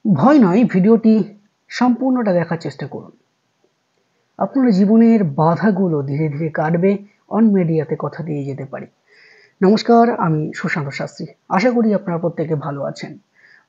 ভয় নয়, ভিডিওটি সম্পূর্ণটা দেখার চেষ্টা করুন। আপনার জীবনের বাধাগুলো ধীরে ধীরে কাটবে, অন মিডিয়াতে কথা দিয়ে যেতে পারি। নমস্কার, আমি সুশান্ত শাস্ত্রী। আশা করি আপনারা প্রত্যেকে ভালো আছেন।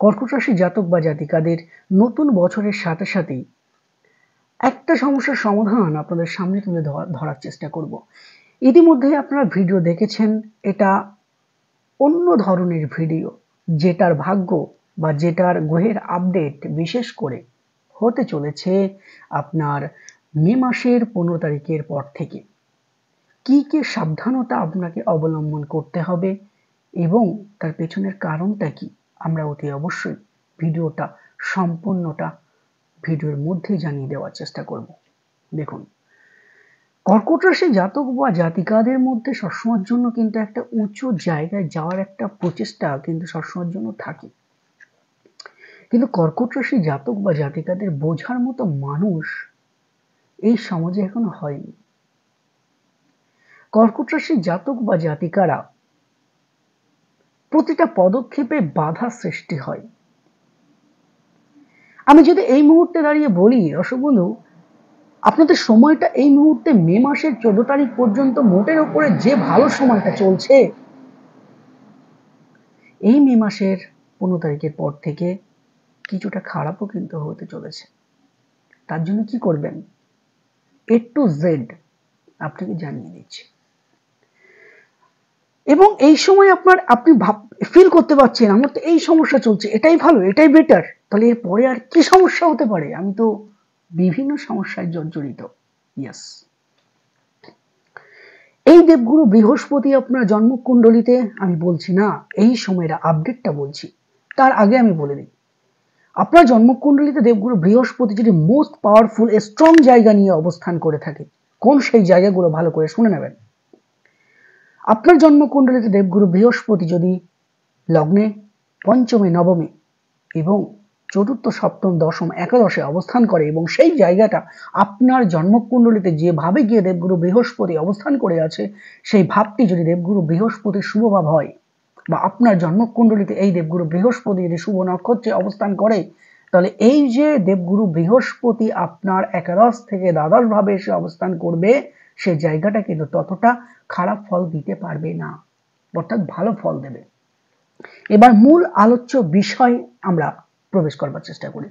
কর্কট রাশি জাতক বা জাতিকাদের নতুন বছরের সাথে সাথেই একটা সমস্যার সমাধান আপনাদের সামনে তুলে ধরার চেষ্টা করব। ইতিমধ্যে আপনারা ভিডিও দেখেছেন, এটা অন্য ধরনের ভিডিও, যেটার ভাগ্য বা যেটার গ্রহের আপডেট বিশেষ করে হতে চলেছে আপনার মে মাসের 15 তারিখের পর থেকে। কি কি সাবধানতা আপনাকে অবলম্বন করতে হবে এবং তার পেছনের কারণটা কি, আমরা অতি অবশ্যই ভিডিওটা সম্পূর্ণটা ভিডিওর মধ্যে জানিয়ে দেওয়ার চেষ্টা করব। দেখুন, কর্কট রাশি জাতক বা জাতিকাদের মধ্যে সবসময়ের জন্য কিন্তু একটা উঁচু জায়গায় যাওয়ার একটা প্রচেষ্টা কিন্তু সবসময়ের জন্য থাকে, কিন্তু কর্কট রাশি জাতক বা জাতিকাদের বোঝার মতো মানুষ এই সমাজে এখনো হয়নি। কর্কট রাশি জাতক বা জাতিকারা প্রতিটা পদক্ষেপে বাধা সৃষ্টি হয়। আমি যদি এই মুহূর্তে দাঁড়িয়ে বলি দর্শক বন্ধু, আপনাদের সময়টা এই মুহূর্তে মে মাসের 14 তারিখ পর্যন্ত মোটের উপরে যে ভালো সময়টা চলছে, এই মে মাসের 15 তারিখের পর থেকে কিছুটা খারাপও কিন্তু হতে চলেছে। তার জন্য কি করবেন, A to Z আপনাকে জানিয়ে দিচ্ছি। এবং এই সময় আপনি ফিল করতে পারছেন আমার তো এই সমস্যা চলছে, এটাই ভালো, এটাই বেটার, তাহলে এর পরে আর কি সমস্যা হতে পারে, আমি তো বিভিন্ন সমস্যায় জর্জরিত। ইয়েস, এই দেবগুরু বৃহস্পতি আপনার জন্মকুণ্ডলিতে, আমি বলছি না এই সময়ের আপডেটটা বলছি, তার আগে আমি বলে দিই, আপনার জন্মকুণ্ডলিতে দেবগুরু বৃহস্পতি যদি মোস্ট পাওয়ারফুল স্ট্রং জায়গা নিয়ে অবস্থান করে থাকে, কোন সেই জায়গাগুলো ভালো করে শুনে নেবেন। আপনার জন্মকুণ্ডলিতে দেবগুরু বৃহস্পতি যদি লগ্নে, পঞ্চমে, নবমে এবং চতুর্থ, সপ্তম, দশম, একাদশে অবস্থান করে এবং সেই জায়গাটা আপনার জন্মকুণ্ডলিতে যেভাবে গিয়ে দেবগুরু বৃহস্পতি অবস্থান করে আছে, সেই ভাবটি যদি দেবগুরু বৃহস্পতির শুভ ভাব হয়, বা আপনার জন্মকুণ্ডলিতে এই দেবগুরু বৃহস্পতি যদি শুভ নক্ষত্রে অবস্থান করে, তাহলে এই যে দেবগুরু বৃহস্পতি আপনার একাদশ থেকে দ্বাদশ ভাবে এসে অবস্থান করবে, সেই জায়গাটা কিন্তু ততটা খারাপ ফল দিতে পারবে না, অর্থাৎ ভালো ফল দেবে। এবার মূল আলোচ্য বিষয় আমরা প্রবেশ করবার চেষ্টা করি।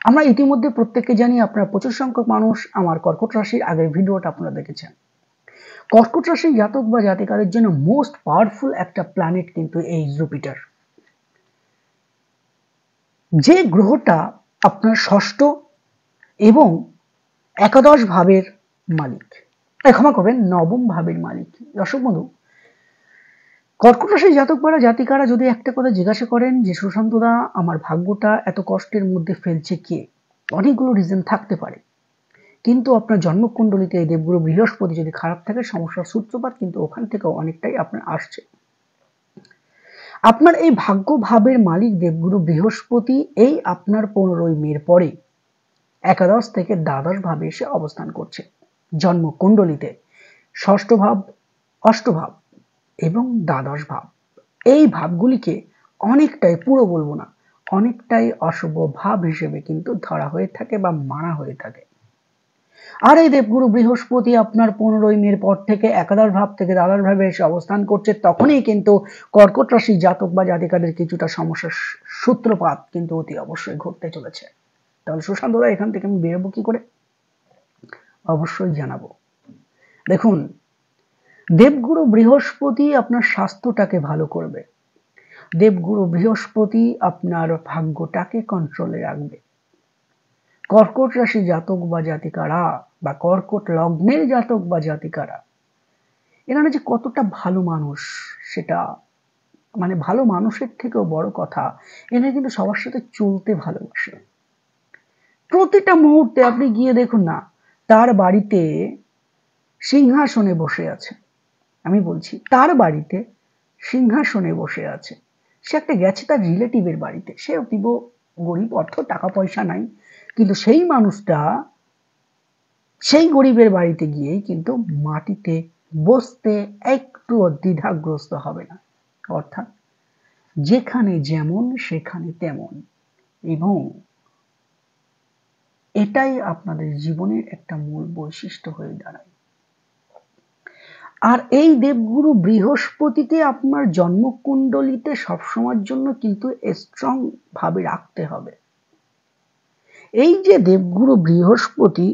আমরা ইতিমধ্যে প্রত্যেককে জানি, আপনারা প্রচুর সংখ্যক মানুষ আমার কর্কট রাশির আগের ভিডিওটা আপনারা দেখেছেন। কর্কট রাশির জাতক বা জাতিকাদের জন্য মোস্ট পাওয়ারফুল একটা প্ল্যানেট কিন্তু এই জুপিটার, যে গ্রহটা আপনার ষষ্ঠ এবং একাদশ ভাবের মালিক, ক্ষমা করবেন, নবম ভাবের মালিক। দর্শক বন্ধু, কর্কট রাশির জাতক বা জাতিকারা যদি একটা কথা জিজ্ঞাসা করেন যে সুশান্তদা আমার ভাগ্যটা এত কষ্টের মধ্যে ফেলছে কে, অনেকগুলো রিজন থাকতে পারে, কিন্তু আপনার জন্মকুণ্ডলিতে এই দেবগুরু বৃহস্পতি যদি খারাপ থাকে, সমস্যার সূত্রপাত কিন্তু ওখান থেকে অনেকটাই আপনার আসছে। আপনার এই ভাগ্য ভাবের মালিক দেবগুরু বৃহস্পতি এই আপনার 15ই মের পরে একাদশ থেকে দ্বাদশ ভাবে এসে অবস্থান করছে জন্মকুণ্ডলিতে, ষষ্ঠ ভাব, অষ্ট ভাব এবং দ্বাদশ ভাব। এই ভাবগুলিকে অনেকটাই, পুরো বলবো না, অনেকটাই অশুভ ভাব হিসেবে কিন্তু ধরা হয়ে থাকে বা মানা হয়ে থাকে। আর এই দেবগুরু বৃহস্পতি আপনার 15ই মের পর থেকে একাদশ ভাব থেকে দ্বাদশ ভাবে এসে অবস্থান করছে, তখনই কিন্তু কর্কট রাশি জাতক বা জাতিকাদের কিছুটা সমস্যার সূত্রপাত কিন্তু অতি অবশ্যই ঘটতে চলেছে। তাহলে সুশান্তদা, এখান থেকে আমি বেরোবো কি করে, অবশ্যই জানাবো। দেখুন, দেবগুরু বৃহস্পতি আপনার স্বাস্থ্যটাকে ভালো করবে, দেবগুরু বৃহস্পতি আপনার ভাগ্যটাকে কন্ট্রোলে রাখবে। কর্কট রাশি জাতক বা জাতিকারা বা কর্কট লগ্নের জাতক বা জাতিকারা, এনারা যে কতটা ভালো মানুষ, সেটা মানে ভালো মানুষের থেকেও বড় কথা, এনারা কিন্তু সবার সাথে চলতে ভালোবাসে। প্রতিটা মুহূর্তে আপনি গিয়ে দেখুন না, তার বাড়িতে সিংহাসনে বসে আছে, আমি বলছি তার বাড়িতে সিংহাসনে বসে আছে। সে একটা গেছে তার রিলেটিভের বাড়িতে, সে অতীব গরিব, অর্থ টাকা পয়সা নাই, কিন্তু সেই মানুষটা সেই গরিবের বাড়িতে গিয়েই কিন্তু মাটিতে বসতে একটু দ্বিধাগ্রস্ত হবে না। অর্থাৎ যেখানে যেমন সেখানে তেমন, এবং এটাই আপনাদের জীবনের একটা মূল বৈশিষ্ট্য হয়ে দাঁড়ায়। আর এই দেবগুরু বৃহস্পতিকে আপনার জন্মকুণ্ডলিতে সবসময়ের জন্য কিন্তু স্ট্রং ভাবে রাখতে হবে। এই যে দেবগুরু বৃহস্পতি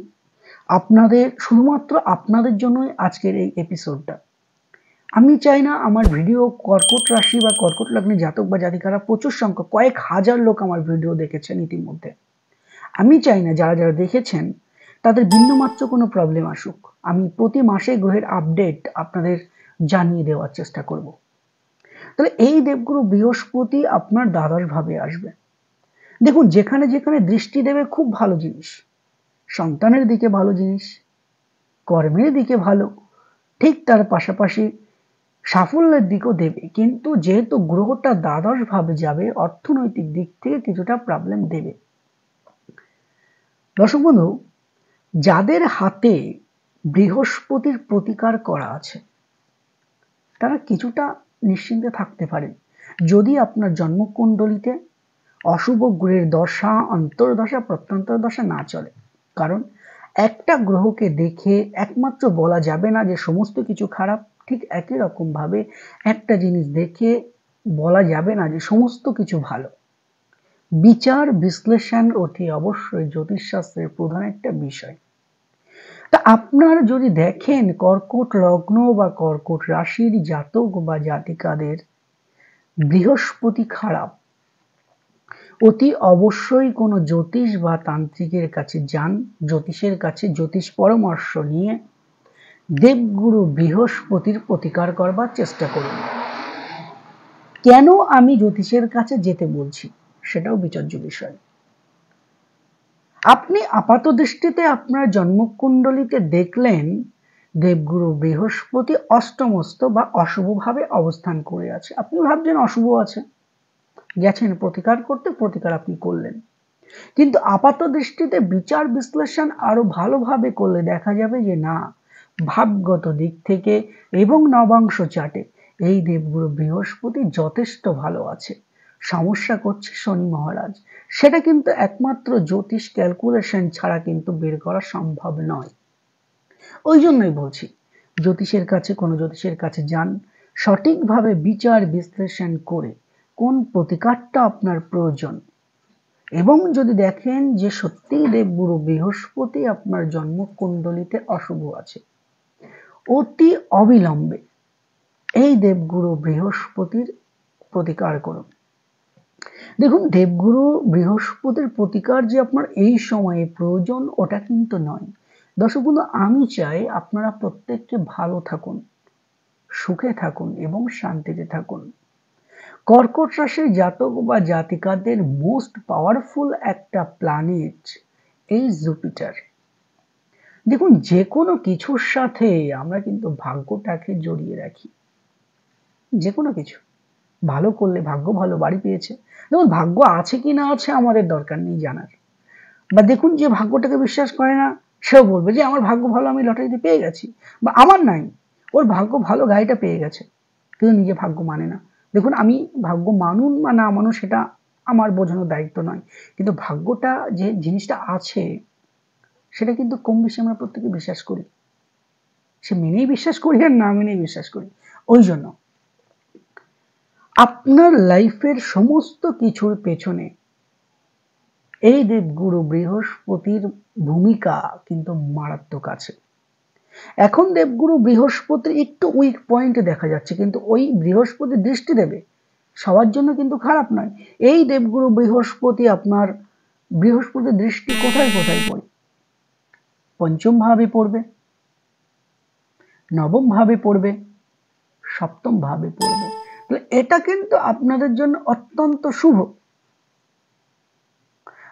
আপনাদের শুধুমাত্র আপনাদের জন্যই আজকের এই এপিসোডটা। আমি চাই না আমার ভিডিও কর্কট রাশি বা কর্কট লগ্নে জাতক বা জাতিকারা প্রচুর সংখ্যক কয়েক হাজার লোক আমার ভিডিও দেখেছেন ইতিমধ্যে। আমি চাই না যারা যারা দেখেছেন তাদের বিন্দুমাত্র কোনো প্রবলেম আসুক। আমি প্রতি মাসে গ্রহের আপডেট আপনাদের জানিয়ে দেওয়ার চেষ্টা করব। তাহলে এই দেবগুরু বৃহস্পতি আপনার দ্বাদশ ভাবে আসবে। দেখুন, যেখানে যেখানে দৃষ্টি দেবে খুব ভালো জিনিস, সন্তানের দিকে ভালো জিনিস, কর্মের দিকে ভালো, ঠিক তার পাশাপাশি সাফল্যের দিকও দেবে। কিন্তু যেহেতু গ্রহটা দ্বাদশ ভাবে যাবে, অর্থনৈতিক দিক থেকে কিছুটা প্রবলেম দেবে। দর্শক বন্ধু, যাদের হাতে বৃহস্পতির প্রতিকার করা আছে তারা কিছুটা নিশ্চিন্তে থাকতে পারেন যদি আপনার জন্মকুণ্ডলিতে অশুভ গ্রহের দশা, অন্তর্দশা, প্রত্যন্তর দশা না চলে। কারণ একটা গ্রহকে দেখে একমাত্র বলা যাবে না যে সমস্ত কিছু খারাপ, ঠিক একই রকম ভাবে একটা জিনিস দেখে বলা যাবে না যে সমস্ত কিছু ভালো। বিচার বিশ্লেষণ অতি অবশ্যই জ্যোতিষশাস্ত্রের প্রধান একটা বিষয়। তা আপনার যদি দেখেন কর্কট লগ্ন বা কর্কট রাশির জাতক বা জাতিকাদের বৃহস্পতি খারাপ, অতি অবশ্যই কোনো জ্যোতিষ বা তান্ত্রিকের কাছে যান, জ্যোতিষের কাছে জ্যোতিষ পরামর্শ নিয়ে দেবগুরু বৃহস্পতির প্রতিকার করবার চেষ্টা করুন। কেন আমি জ্যোতিষের কাছে যেতে বলছি সেটাও বিচার্য বিষয়। আপনি আপাত দৃষ্টিতে আপনার জন্মকুণ্ডলিতে দেখলেন দেবগুরু বৃহস্পতি অষ্টমস্ত বা অশুভভাবে অবস্থান করে আছে। আপনি ভাবছেন অশুভ আছে, গেছেন প্রতিকার করতে, প্রতিকার আপনি করলেন। কিন্তু আপাত দৃষ্টিতে বিচার বিশ্লেষণ আরো ভালোভাবে করলে দেখা যাবে যে না, ভাবগত দিক থেকে এবং নবাংশ চাটে এই দেবগুরু বৃহস্পতি যথেষ্ট ভালো আছে। সমস্যা করছে শনি মহারাজ। সেটা কিন্তু একমাত্র জ্যোতিষ ক্যালকুলেশন ছাড়া কিন্তু বের করা সম্ভব নয়। ওই জন্যই বলছি, জ্যোতিষের কাছে কোনো জ্যোতিষের কাছে যান, সঠিকভাবে বিচার বিশ্লেষণ করে কোন প্রতিকারটা আপনার প্রয়োজন, এবং যদি দেখেন যে সত্যিই দেবগুরু বৃহস্পতি আপনার জন্মকুণ্ডলিতে অশুভ আছে, অতি অবিলম্বে এই দেবগুরু বৃহস্পতির প্রতিকার করুন। দেখুন, দেবগুরু বৃহস্পতির প্রতিকার যে আপনার এই সময়ে প্রয়োজন ওটা কিন্তু নয়। দর্শক বন্ধু, আমি চাই আপনারা প্রত্যেককে ভালো থাকুন, সুখে থাকুন এবং শান্তিতে থাকুন। কর্কট রাশির জাতক বা জাতিকাদের মোস্ট পাওয়ারফুল একটা প্ল্যানেট এই জুপিটার। দেখুন, যে কোনো কিছুর সাথে আমরা কিন্তু ভাগ্যটাকে জড়িয়ে রাখি। যে কোনো কিছু ভালো করলে ভাগ্য ভালো, বাড়ি পেয়েছে। দেখুন, ভাগ্য আছে কি না আছে আমাদের দরকার নেই জানার। বা দেখুন, যে ভাগ্যটাকে বিশ্বাস করে না সেও বলবে যে আমার ভাগ্য ভালো, আমি লটারিতে পেয়ে গেছি, বা আমার নাই, ওর ভাগ্য ভালো, গাড়িটা পেয়ে গেছে, কিন্তু নিজে ভাগ্য মানে না। দেখুন, আমি ভাগ্য মানুন বা না মানুন সেটা আমার বোঝানোর দায়িত্ব নয়, কিন্তু ভাগ্যটা যে জিনিসটা আছে সেটা কিন্তু কম বেশি আমরা প্রত্যেকে বিশ্বাস করি। সে মেনেই বিশ্বাস করি আর না মেনেই বিশ্বাস করি। ওই জন্য আপনার লাইফের সমস্ত কিছুর পেছনে এই দেবগুরু বৃহস্পতির ভূমিকা কিন্তু মারাত্মক আছে। এখন দেবগুরু বৃহস্পতির একটু উইক পয়েন্ট দেখা যাচ্ছে, কিন্তু ওই বৃহস্পতি দৃষ্টি দেবে সবার জন্য কিন্তু খারাপ নয়। এই দেবগুরু বৃহস্পতি আপনার বৃহস্পতির দৃষ্টি কোথায় কোথায় পড়ে? পঞ্চম ভাবে পড়বে, নবম ভাবে পড়বে, সপ্তম ভাবে পড়বে। তো এটা কিন্তু আপনাদের জন্য অত্যন্ত শুভ।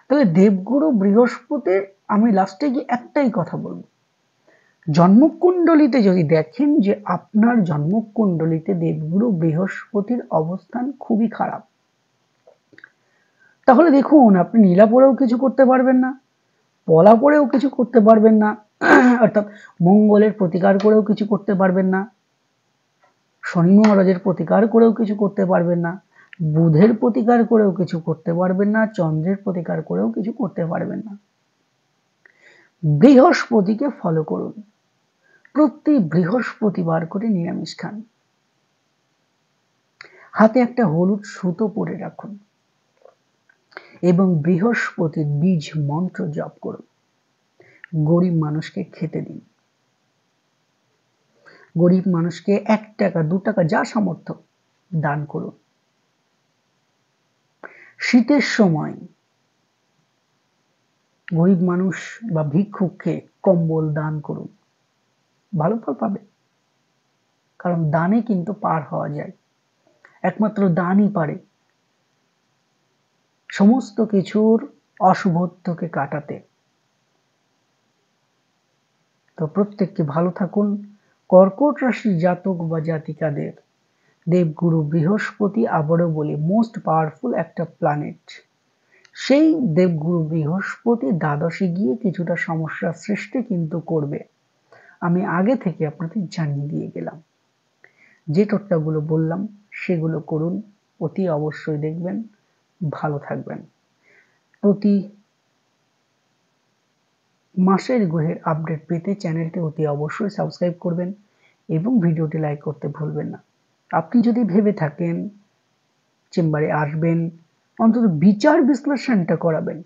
তাহলে দেবগুরু বৃহস্পতির আমি লাস্টে গিয়ে একটাই কথা বলবো, জন্মকুণ্ডলিতে যদি দেখেন যে আপনার জন্মকুণ্ডলিতে দেবগুরু বৃহস্পতির অবস্থান খুবই খারাপ, তাহলে দেখুন আপনি নীলা পড়েও কিছু করতে পারবেন না, পলা পড়েও কিছু করতে পারবেন না, অর্থাৎ মঙ্গলের প্রতিকার করেও কিছু করতে পারবেন না, শনি মহারাজের প্রতিকার করেও কিছু করতে পারবেন না, বুধের প্রতিকার করেও কিছু করতে পারবেন না, চন্দ্রের প্রতিকার করেও কিছু করতে পারবেন না। বৃহস্পতিকে ফলো করুন, প্রতি বৃহস্পতিবার করে নিরামিষ খান। হাতে একটা হলুদ সুতো পরে রাখুন এবং বৃহস্পতির বীজ মন্ত্র জপ করুন। গরিব মানুষকে খেতে দিন। গরিব মানুষকে 1 টাকা 2 টাকা যা সামর্থ্য দান করুন। শীতের সময় গরিব মানুষ বা ভিক্ষুককে কম্বল দান করুন, ভালো ফল পাবে। কারণ দানে কিন্তু পার হওয়া যায়, একমাত্র দানই পারে সমস্ত কিছুর অশুভত্বকে কাটাতে। তো প্রত্যেককে ভালো থাকুন। কর্কট রাশির জাতক বা জাতিকাদের দেবগুরু বৃহস্পতি, আবারও বলি, মোস্ট পাওয়ারফুল একটা প্ল্যানেট। সেই দেবগুরু বৃহস্পতি দ্বাদশে গিয়ে কিছুটা সমস্যার সৃষ্টি কিন্তু করবে, আমি আগে থেকে আপনাদের জানিয়ে দিয়ে গেলাম। যে টোটকাগুলো বললাম সেগুলো করুন, অতি অবশ্যই দেখবেন ভালো থাকবেন। প্রতি মাসের গ্রহের আপডেট পেতে চ্যানেলটি অতি অবশ্যই সাবস্ক্রাইব করবেন এবং ভিডিওটি লাইক করতে ভুলবেন না। আপনি যদি ভেবে থাকেন চেম্বারে আসবেন, অন্তত বিচার বিশ্লেষণটা করাবেন,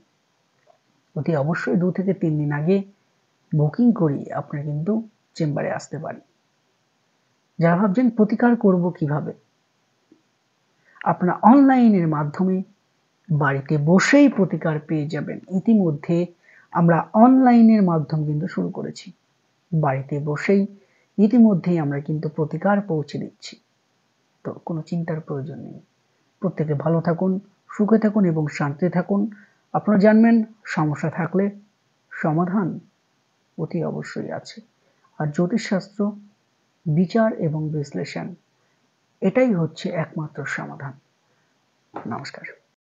অতি অবশ্যই 2 থেকে 3 দিন আগে বুকিং করিয়ে আপনি কিন্তু চেম্বারে আসতে পারেন। যারা ভাবছেন প্রতিকার করব কিভাবে, আপনারা অনলাইনের মাধ্যমে বাড়িতে বসেই প্রতিকার পেয়ে যাবেন। ইতিমধ্যে আমরা অনলাইনের মাধ্যম কিন্তু শুরু করেছি। বাড়িতে বসেই ইতিমধ্যেই আমরা কিন্তু প্রতিকার পৌঁছে দিচ্ছি। তো কোনো চিন্তার প্রয়োজন নেই। প্রত্যেকে ভালো থাকুন, সুখে থাকুন এবং শান্তিতে থাকুন। আপনারা জানবেন সমস্যা থাকলে সমাধান অতি অবশ্যই আছে। আর জ্যোতিষশাস্ত্র, বিচার এবং বিশ্লেষণ, এটাই হচ্ছে একমাত্র সমাধান। নমস্কার।